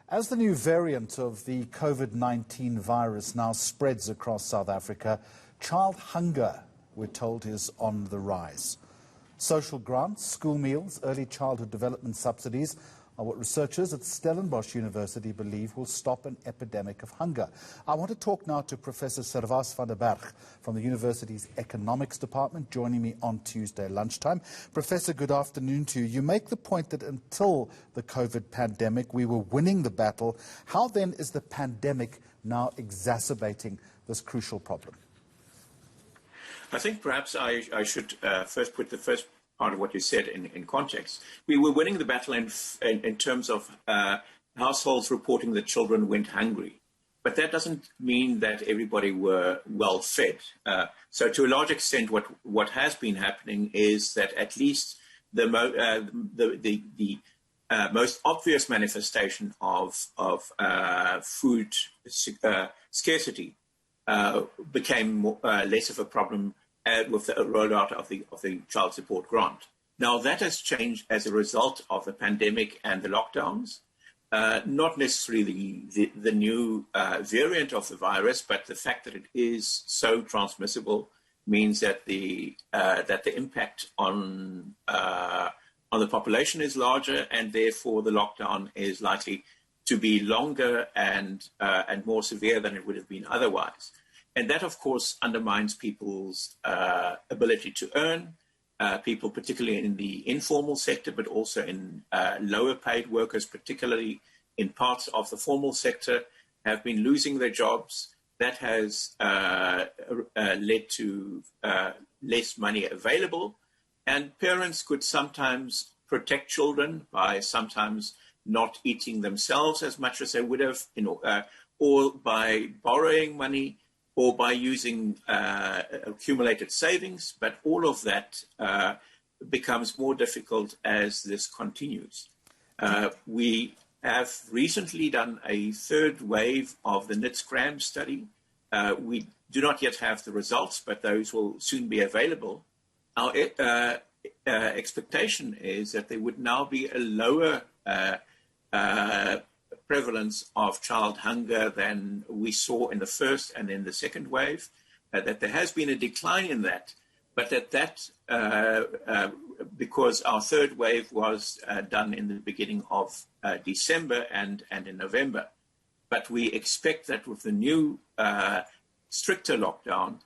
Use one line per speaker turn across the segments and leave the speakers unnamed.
As the new variant of the COVID-19 virus now spreads across South Africa, child hunger, we're told, is on the rise. Social grants, school meals, early childhood development subsidies are what researchers at Stellenbosch University believe will stop an epidemic of hunger. I want to talk now to Professor Servaas van der Berg from the university's economics department, joining me on Tuesday lunchtime. Professor, good afternoon to you. You make the point that until the COVID pandemic, we were winning the battle. How then is the pandemic now exacerbating this crucial problem?
I think perhaps I should first put the first part of what you said in context. We were winning the battle in terms of households reporting that children went hungry. But that doesn't mean that everybody were well fed. So to a large extent, what has been happening is that at least the most obvious manifestation of food scarcity became less of a problem with the rollout of the child support grant. Now that has changed as a result of the pandemic and the lockdowns, not necessarily the new variant of the virus, but the fact that it is so transmissible means that the impact on the population is larger, and therefore the lockdown is likely to be longer and more severe than it would have been otherwise. And that, of course, undermines people's ability to earn. People, particularly in the informal sector, but also in lower paid workers, particularly in parts of the formal sector, have been losing their jobs. That has led to less money available. And parents could sometimes protect children by sometimes not eating themselves as much as they would have, or by borrowing money, or by using accumulated savings, but all of that becomes more difficult as this continues. We have recently done a third wave of the NITS-CRAM study. We do not yet have the results, but those will soon be available. Our expectation is that there would now be a lower prevalence of child hunger than we saw in the first and in the second wave, that there has been a decline in that, but that because our third wave was done in the beginning of December and in November. But we expect that with the new stricter lockdown,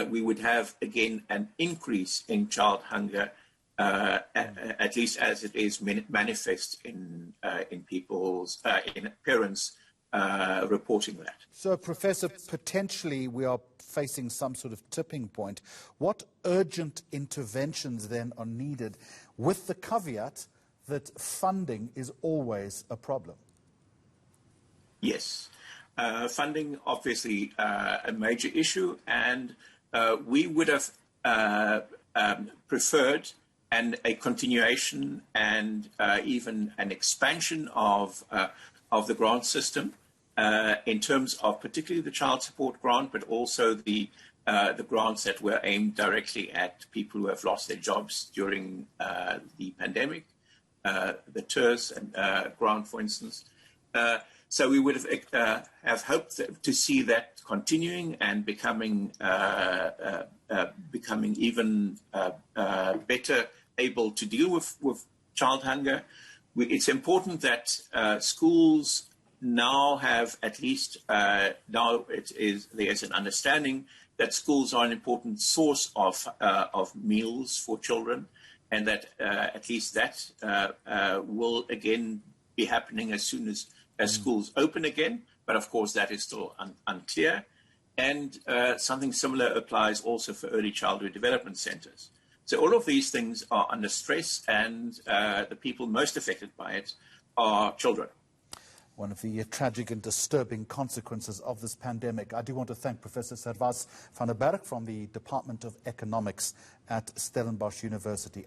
we would have again an increase in child hunger, at least as it is manifest in people's in parents reporting that.
So, Professor, potentially we are facing some sort of tipping point. What urgent interventions then are needed, with the caveat that funding is always a problem?
Yes, funding obviously a major issue, and we would have preferred a continuation and even an expansion of the grant system in terms of particularly the child support grant, but also the grants that were aimed directly at people who have lost their jobs during the pandemic, the TERS grant, for instance. So we would have hoped to see that continuing and becoming even better able to deal with child hunger. It's important that schools now have at least there's an understanding that schools are an important source of meals for children, and that at least that will again be happening as soon as schools open again. But of course that is still unclear. And something similar applies also for early childhood development centers. So all of these things are under stress, and the people most affected by it are children.
One of the tragic and disturbing consequences of this pandemic. I do want to thank Professor Servaas van der Berg from the Department of Economics at Stellenbosch University.